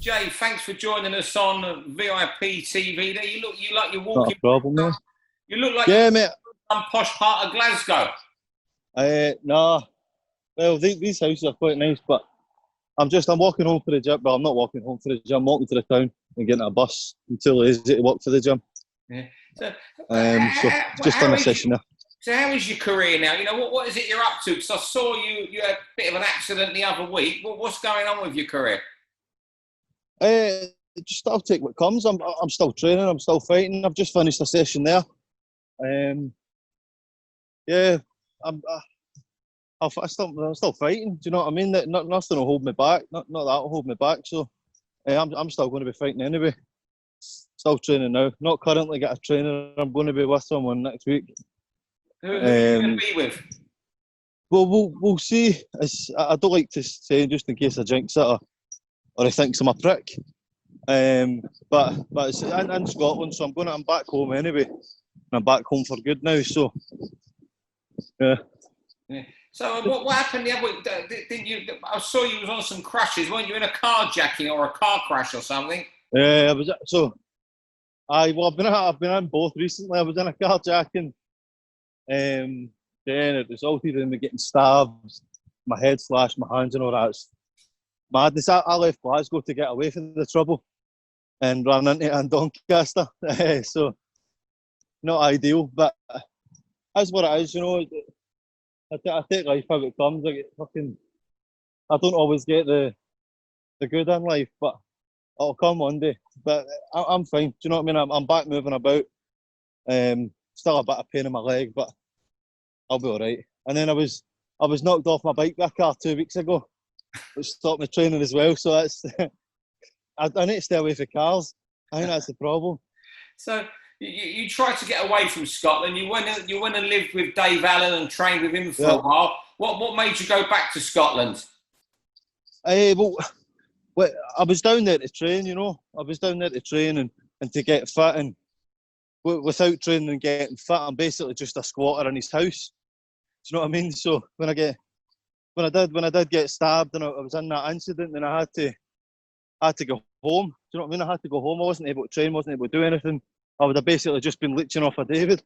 Jay, thanks for joining us on VIP TV. There, you like you're Not walking. a problem, mate. You look like Yeah, mate. some posh part of Glasgow. Nah. Well, these houses are quite nice, but I'm walking home for the gym. Well, I'm not walking home for the gym. I'm walking to the town and getting a bus until it is to work for the gym. Yeah. So it's just on a session now. So how is your career now? You know, what is it you're up to? Because I saw you had a bit of an accident the other week. What's going on with your career? Just I'll take what comes. I'm still training. I'm still fighting. I've just finished a session there. Yeah, I'm still fighting. Do you know what I mean? Nothing will hold me back. Not that will hold me back. So I'm still going to be fighting anyway. Still training now. Not currently got a trainer. I'm going to be with someone next week. Who are you going to be with? Well, we'll see. I don't like to say just in case I jinx it or he thinks I'm a prick. But it's in Scotland, so I'm back home anyway. I'm back home for good now. So yeah. So what happened the other week? Didn't you? I saw you was on some crashes. Weren't you in a carjacking or a car crash or something? Yeah, I was. So I've been in both recently. I was in a carjacking. Then it resulted in me getting stabbed, my head slashed, my hands and all that. It's madness. I left Glasgow to get away from the trouble and ran into it in Doncaster. So not ideal, but that's what it is, you know. I take life how it comes. I don't always get the good in life, but it'll come one day. But I'm fine. Do you know what I mean? I'm back moving about. Still a bit of pain in my leg, but I'll be all right. And then I was knocked off my bike by a car 2 weeks ago, which stopped my training as well. So that's I need to stay away from cars. I think that's the problem. So you tried to get away from Scotland. You went and lived with Dave Allen and trained with him for a while. What made you go back to Scotland? Well, I was down there to train. You know, I was down there to train and to get fit. And without training and getting fit, I'm basically just a squatter in his house. Do you know what I mean? So when I did get stabbed and I was in that incident, then I had to go home. Do you know what I mean? I had to go home. I wasn't able to train, wasn't able to do anything. I would have basically just been leeching off of David.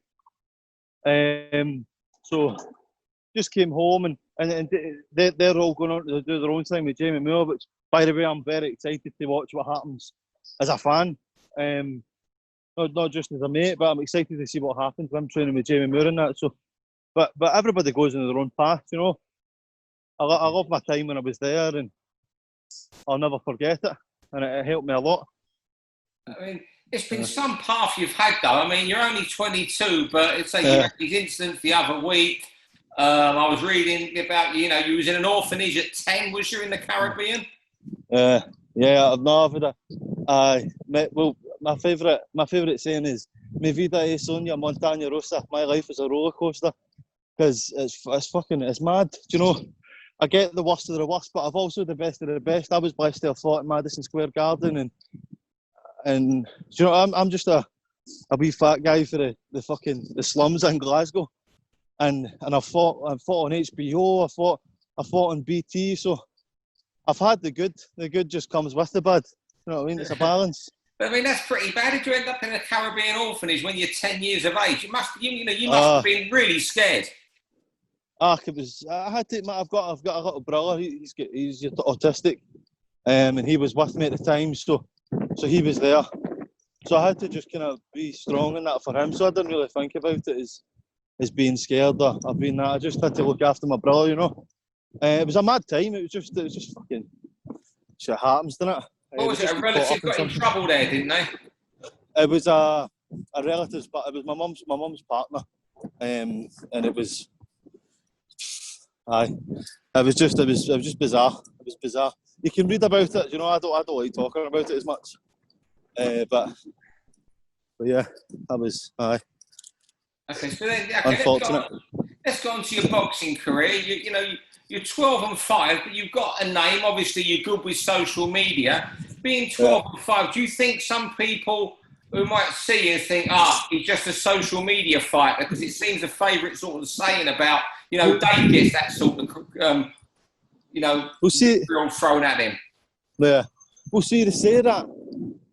So just came home and they're all going on to do their own thing with Jamie Moore, which, by the way, I'm very excited to watch what happens as a fan. Not just as a mate, but I'm excited to see what happens when I'm training with Jamie Moore and that. So, but everybody goes in their own path, you know. I love my time when I was there, and I'll never forget it. And it helped me a lot. I mean, it's been some path you've had, though. I mean, you're only 22, but it's like you had these incidents the other week. I was reading about you know you was in an orphanage at 10. Was you in the Caribbean? Yeah, well, my favourite saying is "Mi vida es una montaña rusa." My life is a roller coaster, because it's mad. Do you know? I get the worst of the worst, but I've also the best of the best. I was blessed to have fought in Madison Square Garden, and you know, I'm just a wee fat guy for the slums in Glasgow, and I fought on HBO. I fought on BT. So I've had the good. The good just comes with the bad. You know what I mean? It's a balance. But I mean, that's pretty bad. Did you end up in a Caribbean orphanage when you're 10 years of age? You must have been really scared. It was. I had to. I've got a little brother. He's autistic, and he was with me at the time. So he was there. So I had to just kind of be strong in that for him. So I didn't really think about it as being scared or being that. I just had to look after my brother. You know, it was a mad time. It was just fucking shit happens, didn't it? What was it? A relative got in trouble there, didn't they? It was a relative's, but it was my mum's partner, and it was. Aye, it was just bizarre. It was bizarre. You can read about it, you know. I don't like talking about it as much, but yeah, that was aye. Okay, so then unfortunate. Let's go on to your boxing career. You're 12-5, but you've got a name. Obviously, you're good with social media. Being 12-5, do you think some people who might see you think, he's just a social media fighter? Because it seems a favourite sort of saying about, Dave gets that sort of, we'll see. thrown at him. Yeah. Well, see, they say that,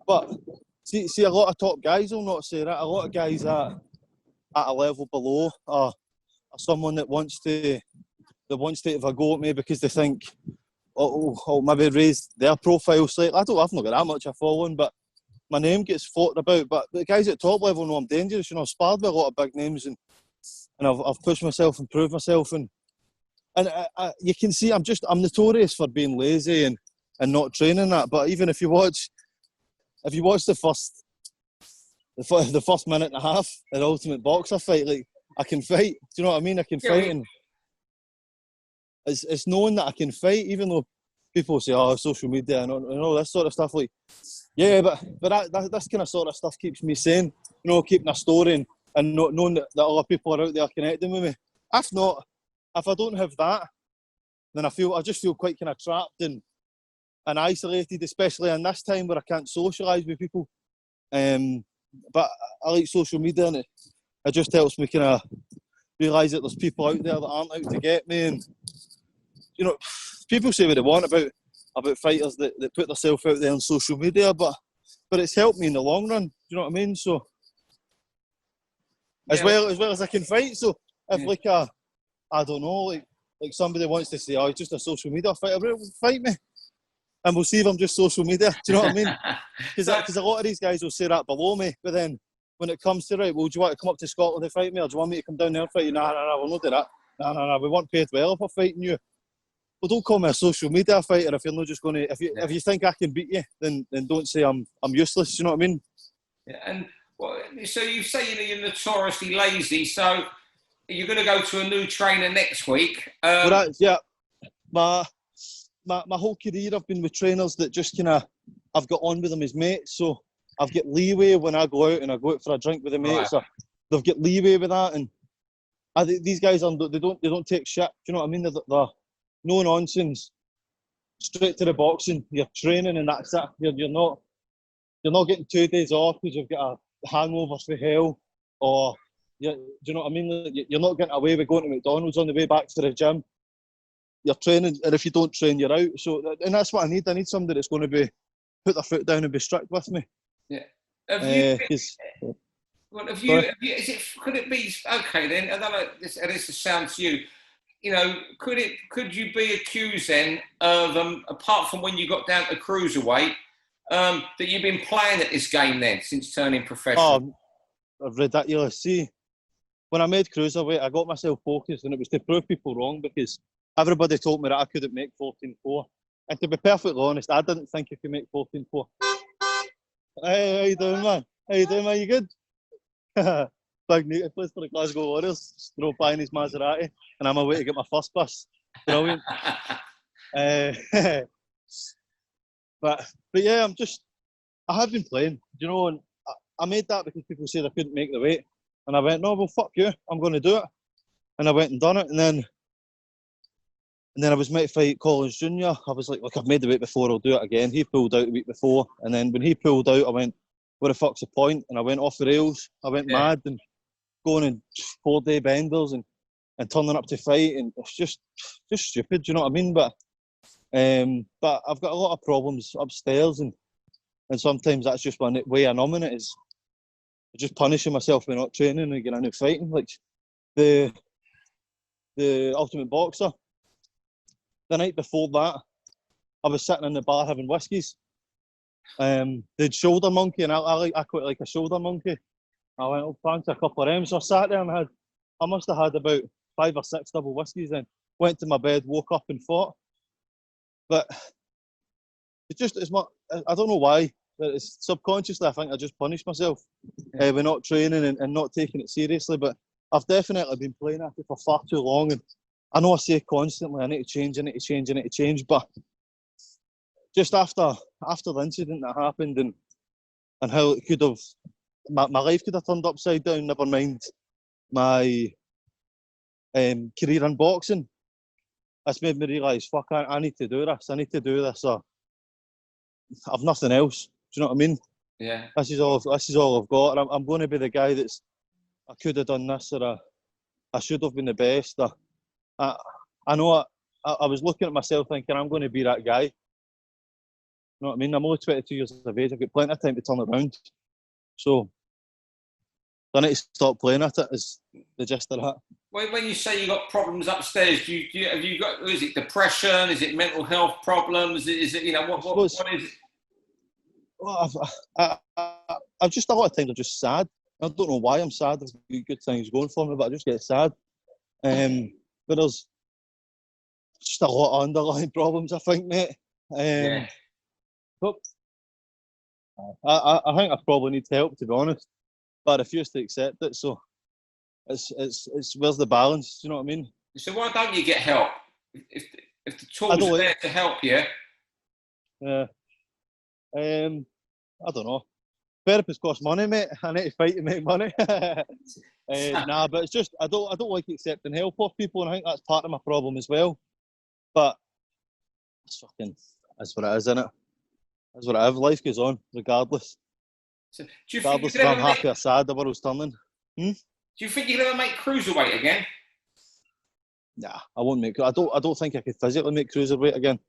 but see, a lot of top guys will not say that. A lot of guys at a level below are someone that wants to have a go at me because they think, oh maybe raise their profile slightly. I've not got that much of a following, but my name gets floated about. But the guys at top level know I'm dangerous. You know, I've sparred with a lot of big names, and I've pushed myself and proved myself, and you can see I'm notorious for being lazy and not training that. But even if you watch the first minute and a half of the Ultimate Boxer fight, like, I can fight. Do you know what I mean? I can fight, and it's knowing that I can fight, even though people say, "Oh, social media and all this sort of stuff." Like, yeah, but that this kind of sort of stuff keeps me sane. You know, keeping a story and not knowing that other people are out there connecting with me. If I don't have that, then I just feel quite kind of trapped and isolated, especially in this time where I can't socialise with people. But I like social media, and it just helps me kind of realise that there's people out there that aren't out to get me. And you know, people say what they want about fighters that put themselves out there on social media, but it's helped me in the long run. Do you know what I mean? So as well as I can fight. So if I don't know, like somebody wants to say, "Oh, he's just a social media fighter," well, fight me, and we'll see if I'm just social media. Do you know what I mean? Because a lot of these guys will say that below me, but then when it comes to, right, well, do you want to come up to Scotland to fight me, or do you want me to come down there and fight you? Nah, we'll not do that. Nah, we want paid well if we're fighting you. Well, don't call me a social media fighter if you're not just going to. If you think I can beat you, then don't say I'm useless. You know what I mean? Yeah, and so you say you're notoriously lazy. So you're going to go to a new trainer next week. My whole career I've been with trainers that just kind of I've got on with them as mates. So I've got leeway when I go out and I go out for a drink with the mates. Right. They've got leeway with that, and these guys they don't take shit. Do you know what I mean? They're no nonsense, straight to the boxing. You're training and that's it. You're not getting 2 days off because you've got a hangover for hell, or do you know what I mean? You're not getting away with going to McDonald's on the way back to the gym. You're training, and if you don't train, you're out. So, and that's what I need. I need somebody that's going to put their foot down and be strict with me. Yeah. Could it be okay then? I don't know. This sounds to you. You know, could you be accused then of apart from when you got down to cruiserweight, that you've been playing at this game then since turning professional? Ridiculous. See, when I made cruiserweight, I got myself focused, and it was to prove people wrong because everybody told me that I couldn't make 14.4. And to be perfectly honest, I didn't think I could make 14.4. Hey, how you doing, man? You good? Big Newton plays for the Glasgow Warriors. Just drove by in his Maserati, and I'm away to get my first bus. Brilliant. But yeah, I have been playing, you know, and I made that because people said I couldn't make the weight, and I went, no, well, fuck you, I'm going to do it, and I went and done it, and then I was meant to fight Collins Jr. I was like, look, I've made the weight before, I'll do it again. He pulled out the week before, and then when he pulled out, I went, what the fuck's the point? And I went off the rails. I went mad and going in 4-day benders and turning up to fight, and it's just stupid. Do you know what I mean? But I've got a lot of problems upstairs, and sometimes that's just one way of numbing it is just punishing myself by not training and getting out fighting. Like the Ultimate Boxer. The night before that, I was sitting in the bar having whiskies. They'd shoulder monkey, and I quite like a shoulder monkey. I went, oh, fancy a couple of them. So I sat there and I must have had about 5 or 6 double whiskies then. Went to my bed, woke up and fought. But it's not, I don't know why, but it's subconsciously I think I just punished myself with not training and not taking it seriously. But I've definitely been playing at it for far too long, and I know I say constantly I need to change, but just after the incident that happened and how it could have, my life could have turned upside down, never mind my career in boxing, that's made me realise, fuck, I need to do this, or I've nothing else. Do you know what I mean? Yeah. This is all I've got, and I'm going to be the guy I could have done this, or I should have been the best. I know I was looking at myself thinking I'm going to be that guy, know what I mean? I'm only 22 years of age. I've got plenty of time to turn around. So I need to stop playing at it, is the gist of that. When you say you got problems upstairs, have you got, is it depression? Is it mental health problems? Is it, what is it? Well, I've just, a lot of times I'm just sad. I don't know why I'm sad. There's good things going for me, but I just get sad. But there's just a lot of underlying problems, I think, mate. But I think I probably need help, to be honest. But I refuse to accept it. So it's where's the balance? Do you know what I mean? So why don't you get help? If the tools are there to help you. Yeah. I don't know. Therapists cost money, mate. I need to fight to make money. Nah, but it's just I don't like accepting help off people, and I think that's part of my problem as well. But it's fucking that's what it is, isn't it? That's what it is. Life goes on, regardless. So, do you regardless think if I'm happy or sad, the world's turning. Do you think you could ever make cruiserweight again? Nah, I won't make. I don't think I could physically make cruiserweight again.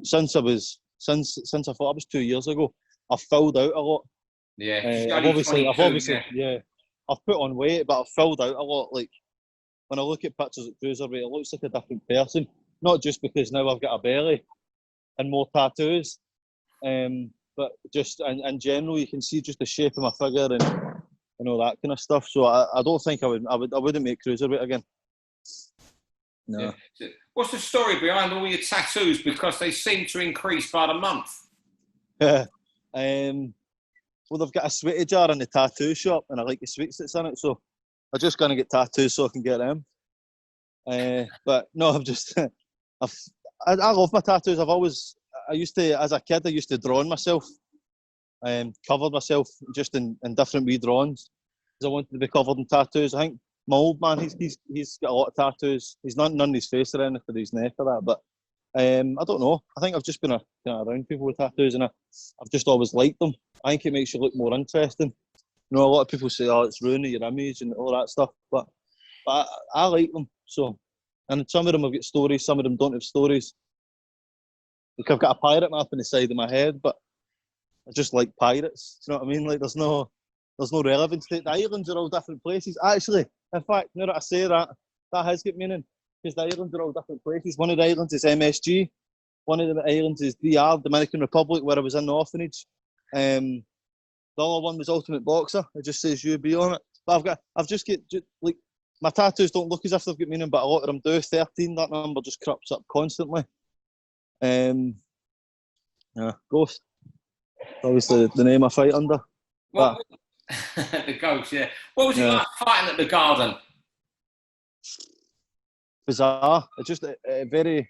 Since I thought it was 2 years ago, I've filled out a lot. Yeah, I've obviously, I've put on weight, but I've filled out a lot. Like when I look at pictures at cruiserweight, it looks like a different person. Not just because now I've got a belly and more tattoos, but just in general, you can see just the shape of my figure and all that kind of stuff. So I don't think I wouldn't make cruiserweight again. No. Yeah. So what's the story behind all your tattoos? Because they seem to increase by the month. Well, they've got a sweetie jar in the tattoo shop, and I like the sweets that's in it, so I'm just gonna get tattoos so I can get them. But no, I love my tattoos. As a kid, I used to draw on myself, covered myself just in different wee drawings because I wanted to be covered in tattoos. I think my old man, he's got a lot of tattoos. He's none on his face or anything, or his neck or that, but I don't know. I think I've just been around people with tattoos, and I've just always liked them. I think it makes you look more interesting. You know, a lot of people say, "Oh, it's ruining your image" and all that stuff, but I like them. So, and some of them have got stories, some of them don't have stories. Like I've got a pirate map on the side of my head, but I just like pirates. Do you know what I mean? Like there's no relevance to it. The islands are all different places. Actually, in fact, now that I say that has got meaning. Because the islands are all different places. One of the islands is MSG. One of the islands is DR, Dominican Republic, where I was in the orphanage. The other one was Ultimate Boxer. It just says UB on it. But like my tattoos don't look as if they've got meaning, but a lot of them do. 13, that number just crops up constantly. Ghost. Obviously the name I fight under. The Ghost, yeah. What was it like fighting at the Garden? Bizarre. It's just very,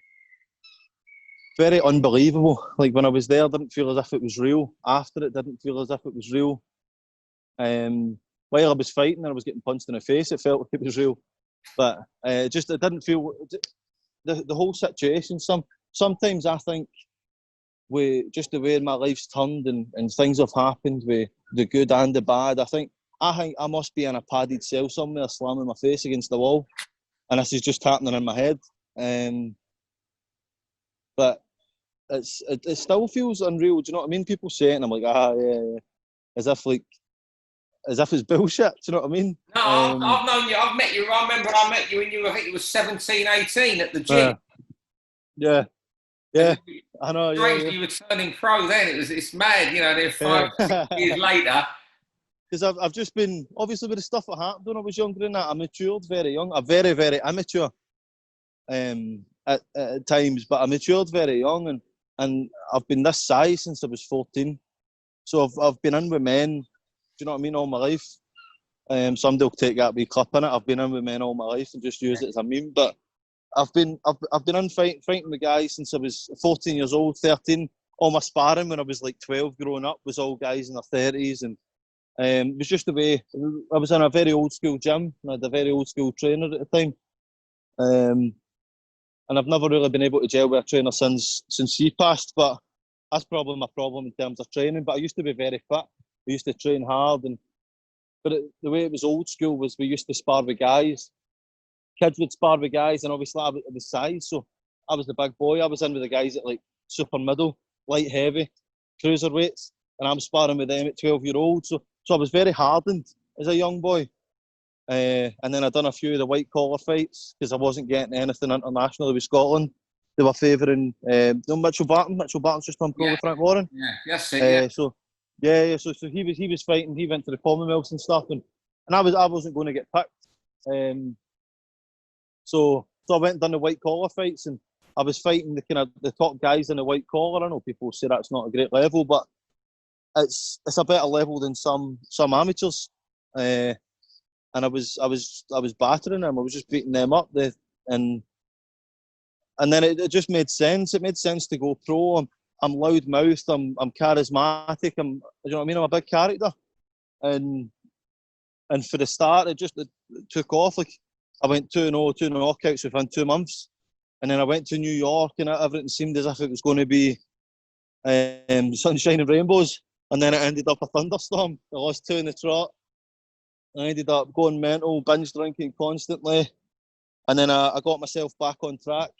very unbelievable. Like when I was there, I didn't feel as if it was real. After it, didn't feel as if it was real. While I was fighting and I was getting punched in the face, it felt like it was real. But it didn't feel the whole situation. Sometimes I think with just the way my life's turned and things have happened with the good and the bad, I think I must be in a padded cell somewhere, slamming my face against the wall. And this is just happening in my head. But it still feels unreal. Do you know what I mean? People say it and I'm like, yeah. As if it's bullshit. Do you know what I mean? No, I've known you. I've met you. I remember when I met you when I think you were 17, 18 at the gym. Yeah. I know. Strangely, you were turning pro then. It's mad, then 5 6 years later. Because I've just been, obviously with the stuff that happened when I was younger than that, I matured very young. I'm very, very immature at times, but I matured very young and I've been this size since I was 14. So I've been in with men, do you know what I mean, all my life. Somebody will take that wee clip in it. I've been in with men all my life and just use it as a meme. But I've been in fighting with guys since I was 14 years old, 13. All my sparring when I was like 12 growing up was all guys in their 30s and it was just the way I was in a very old school gym. I had a very old school trainer at the time, and I've never really been able to gel with a trainer since he passed. But that's probably my problem in terms of training. But I used to be very fit. I used to train hard, but the way it was old school was we used to spar with guys. Kids would spar with guys, and obviously I was the size, so I was the big boy. I was in with the guys at like super middle, light heavy cruiserweights, and I'm sparring with them at 12-year-olds. So I was very hardened as a young boy. And then I done a few of the white collar fights because I wasn't getting anything internationally with Scotland. They were favouring Mitchell Barton. Mitchell Barton's just done pro with Frank Warren. Yeah, that's it. Yeah. So he was fighting. He went to the Commonwealths and stuff, and I wasn't going to get picked. So I went and done the white collar fights, and I was fighting the top guys in the white collar. I know people say that's not a great level, but it's a better level than some amateurs. And I was battering them. I was just beating them up. And then it just made sense. It made sense to go pro. I'm loud-mouthed. I'm charismatic. You know what I mean? I'm a big character. And for the start, it took off. Like I went 2-0, 2 knockouts within 2 months, and then I went to New York, and everything seemed as if it was going to be sunshine and rainbows. And then it ended up a thunderstorm. I lost 2 in the trot. I ended up going mental, binge drinking constantly. And then I got myself back on track,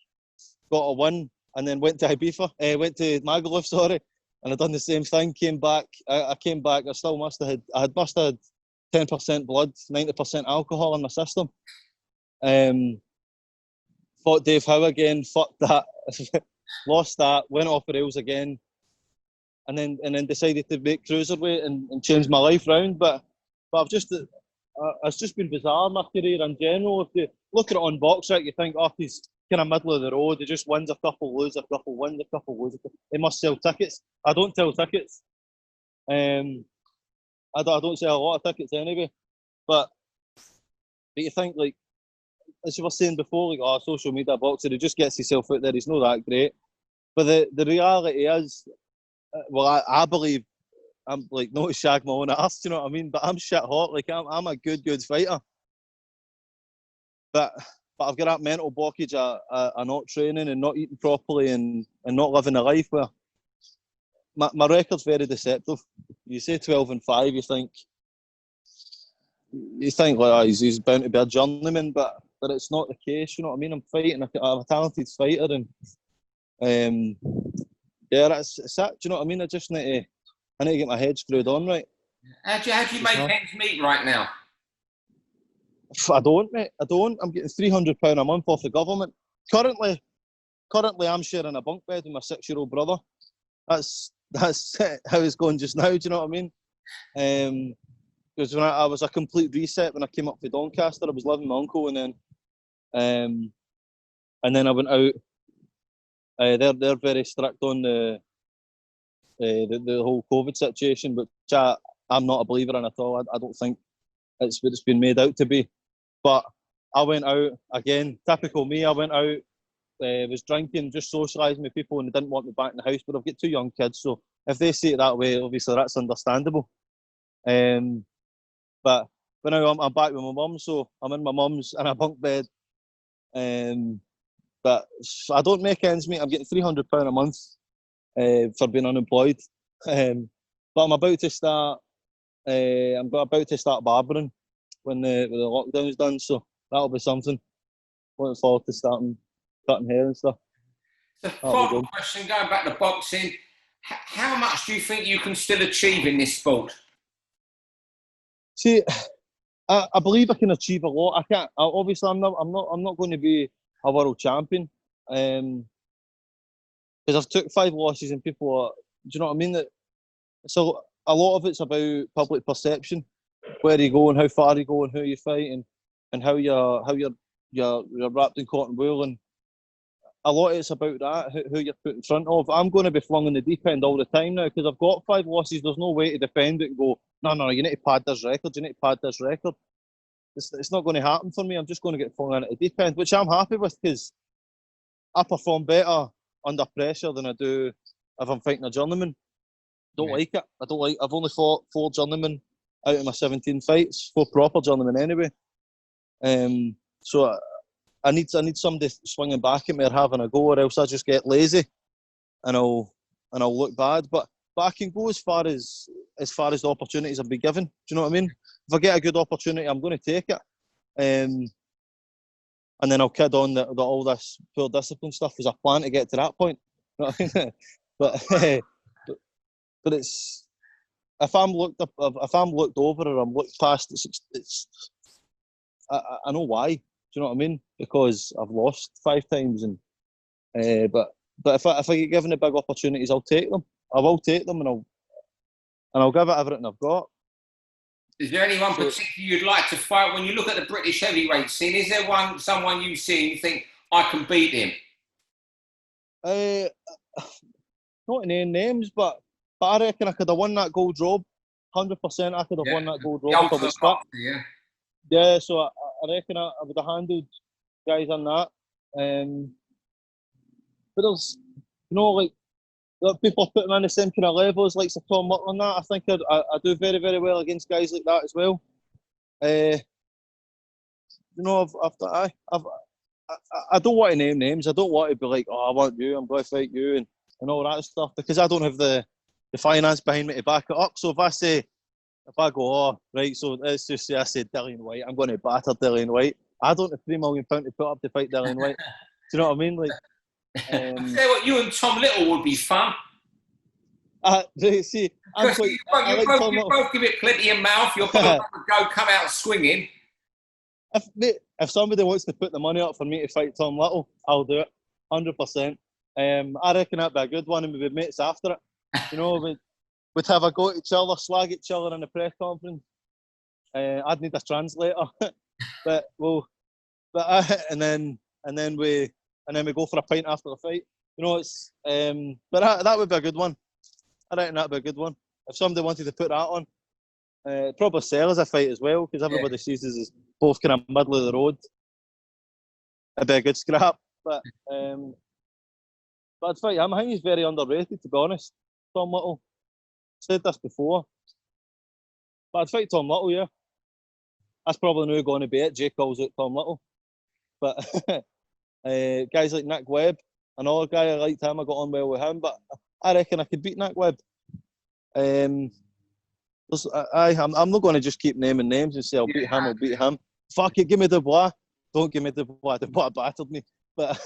got a win, and then went to Magaluf, sorry. And I done the same thing, came back. I came back, I must have had 10% blood, 90% alcohol in my system. Fought Dave Howe again, fucked that, lost that, went off the rails again. And then decided to make cruiserweight and change my life round. But it's just been bizarre, my career in general. If you look at it on BoxRec, you think, he's kind of middle of the road. He just wins a couple, loses a couple, wins a couple, loses a couple. He must sell tickets. I don't sell tickets. I don't sell a lot of tickets anyway. But you think, like, as you were saying before, like, social media boxer, he just gets himself out there. He's not that great. But the reality is, I believe I'm like not to shag my own ass, you know what I mean? But I'm shit hot. Like I'm a good fighter. But I've got that mental blockage of not training and not eating properly and not living a life where my record's very deceptive. You say 12-5, you think like he's bound to be a journeyman, but it's not the case. You know what I mean? I'm fighting. I'm a talented fighter, and that's it. Do you know what I mean? I need to get my head screwed on right. How do you make ends meet right now? I don't, mate. I don't. I'm getting £300 a month off the government. Currently, I'm sharing a bunk bed with my 6-year-old brother. That's how it's going just now. Do you know what I mean? Because when I was a complete reset when I came up to Doncaster, I was living with my uncle, and then I went out. They're very strict on the whole COVID situation, which I'm not a believer in at all. I don't think it's what it's been made out to be. But I went out again, typical me. I went out, was drinking, just socialising with people, and they didn't want me back in the house. But I've got 2 young kids, so if they see it that way, obviously that's understandable. But now I'm back with my mum, so I'm in my mum's in a bunk bed. But I don't make ends meet. I'm getting £300 a month for being unemployed. But I'm about to start. I'm about to start barbering when the lockdown's done, so that'll be something. Looking forward to starting cutting hair and stuff. The final question, going back to boxing, how much do you think you can still achieve in this sport? See, I believe I can achieve a lot. I can't. Obviously, I'm not going to be a world champion, because I've took 5 losses and people are. Do you know what I mean? So a lot of it's about public perception, where you go and how far you go and who you fight and how you're wrapped in cotton wool, and a lot of it's about that, who you're put in front of. I'm going to be flung in the deep end all the time now because I've got 5 losses. There's no way to defend it and go, no, you need to pad this record. You need to pad this record. It's not going to happen for me. I'm just going to get flung in at the deep end, which I'm happy with because I perform better under pressure than I do if I'm fighting a journeyman. Don't like it. I've only fought 4 journeymen out of my 17 fights, 4 proper journeymen anyway. So I need somebody swinging back at me or having a go, or else I just get lazy and I'll look bad. But I can go as far as the opportunities I've been given. Do you know what I mean? If I get a good opportunity, I'm going to take it. And then I'll kid on that all this poor discipline stuff was a plan to get to that point. You know what I mean? but but it's if I'm looked over or I'm looked past, it's I know why. Do you know what I mean? Because I've lost 5 times, and but if I get given the big opportunities, I'll take them. I will take them, and I'll give it everything I've got. Is there anyone particularly you'd like to fight when you look at the British heavyweight scene? Is there someone you see and you think I can beat him? Not to name names, but I reckon I could have won that gold robe. 100%, I could have won that gold robe. Yeah, so I reckon I would have handled guys on that. But there's, like people putting on the same kind of levels, like Tom Little and that. I think I do very, very well against guys like that as well. I don't want to name names. I don't want to be like, oh, I want you, I'm going to fight you, and all that stuff, because I don't have the finance behind me to back it up. So if I go, oh, right, so let's just say I said Dillian White, I'm going to batter Dillian White. I don't have £3 million to put up to fight Dillian White. Do you know what I mean? Like, I say what, you and Tom Little would be fun. See, you both give it plenty of mouth. You'll both come out swinging. If somebody wants to put the money up for me to fight Tom Little, I'll do it, 100%. I reckon that'd be a good one, and we'd be mates after it. You know, we'd have a go at each other, swag each other in the press conference. I'd need a translator, and then we go for a pint after the fight. You know, it's but that would be a good one. I reckon that'd be a good one if somebody wanted to put that on. Probably sell as a fight as well, because everybody sees us as both kind of middle of the road. It'd be a good scrap, but I'd fight him. I think he's very underrated, to be honest. Tom Little. Said this before, but I'd fight Tom Little, yeah. That's probably not going to be it. Jay calls out Tom Little, but guys like Nick Webb, another guy I liked him. I got on well with him, but I reckon I could beat Nick Webb. I'm not going to just keep naming names and say I'll beat him. Fuck it, give me Dubois. Don't give me Dubois. Dubois battered me, but.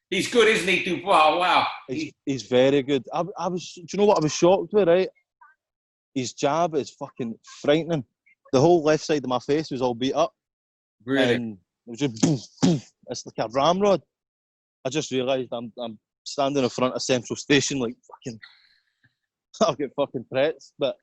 He's good, isn't he, Dubois? Wow. He's very good. I was. Do you know what I was shocked with? Right, his jab is fucking frightening. The whole left side of my face was all beat up. Really? And it was just boom, boom. It's like a ramrod. I just realised I'm standing in front of Central Station, like fucking. I'll get fucking threats, but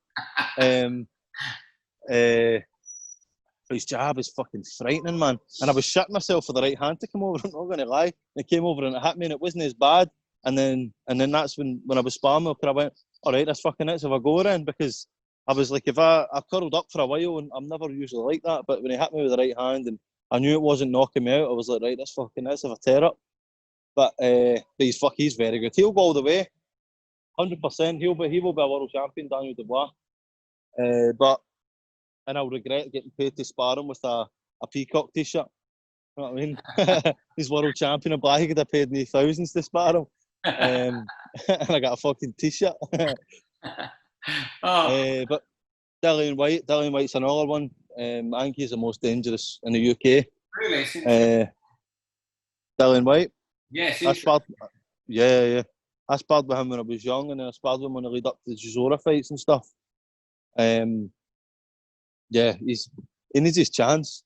his jab is fucking frightening, man. And I was shitting myself for the right hand to come over. I'm not going to lie. It came over and it hit me, and it wasn't as bad. And then that's when I was sparring, I went, all right, that's fucking it. So if I go in, because I was like, if I curled up for a while, and I'm never usually like that. But when he hit me with the right hand, and I knew it wasn't knocking me out, I was like, right, that's fucking it. So if I tear up, but he's very good. He'll go all the way, 100%. He will be a world champion, Daniel Dubois. And I'll regret getting paid to spar him with a Peacock t-shirt. You know what I mean? He's world champion, and Black could have paid me thousands to spar him. And I got a fucking t-shirt. But Dillian White's another one. I think he's the most dangerous in the UK. Really? Dillian White. Yes. I sparred with him when I was young, and then I sparred with him when I lead up to the Chisora fights and stuff. Yeah, he needs his chance.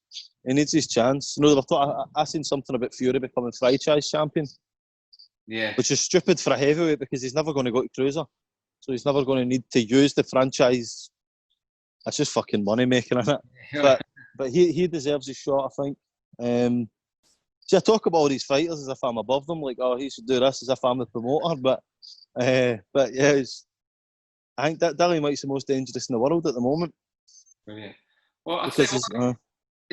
He needs his chance. You know, I seen something about Fury becoming franchise champion. Yeah. Which is stupid for a heavyweight, because he's never going to go to cruiser. So he's never going to need to use the franchise. That's just fucking money making, isn't it? Yeah. But he deserves his shot, I think. See, I talk about all these fighters as if I'm above them, like, oh, he should do this as if I'm the promoter. But yeah, I think that Dillian White's the most dangerous in the world at the moment. Brilliant. Well, it's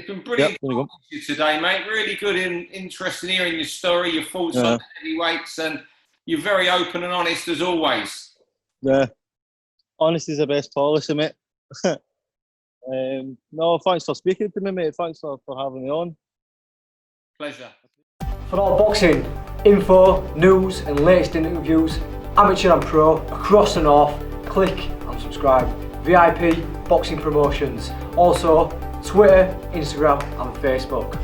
been brilliant talking to you today, mate. Really good and interesting hearing your story, your thoughts on the heavyweights, and you're very open and honest as always. Yeah, honesty is the best policy, mate. No, thanks for speaking to me, mate. Thanks for having me on. Pleasure. For all boxing info, news, and latest interviews, amateur and pro across the north, click and subscribe. VIP Boxing Promotions. Also, Twitter, Instagram, and Facebook.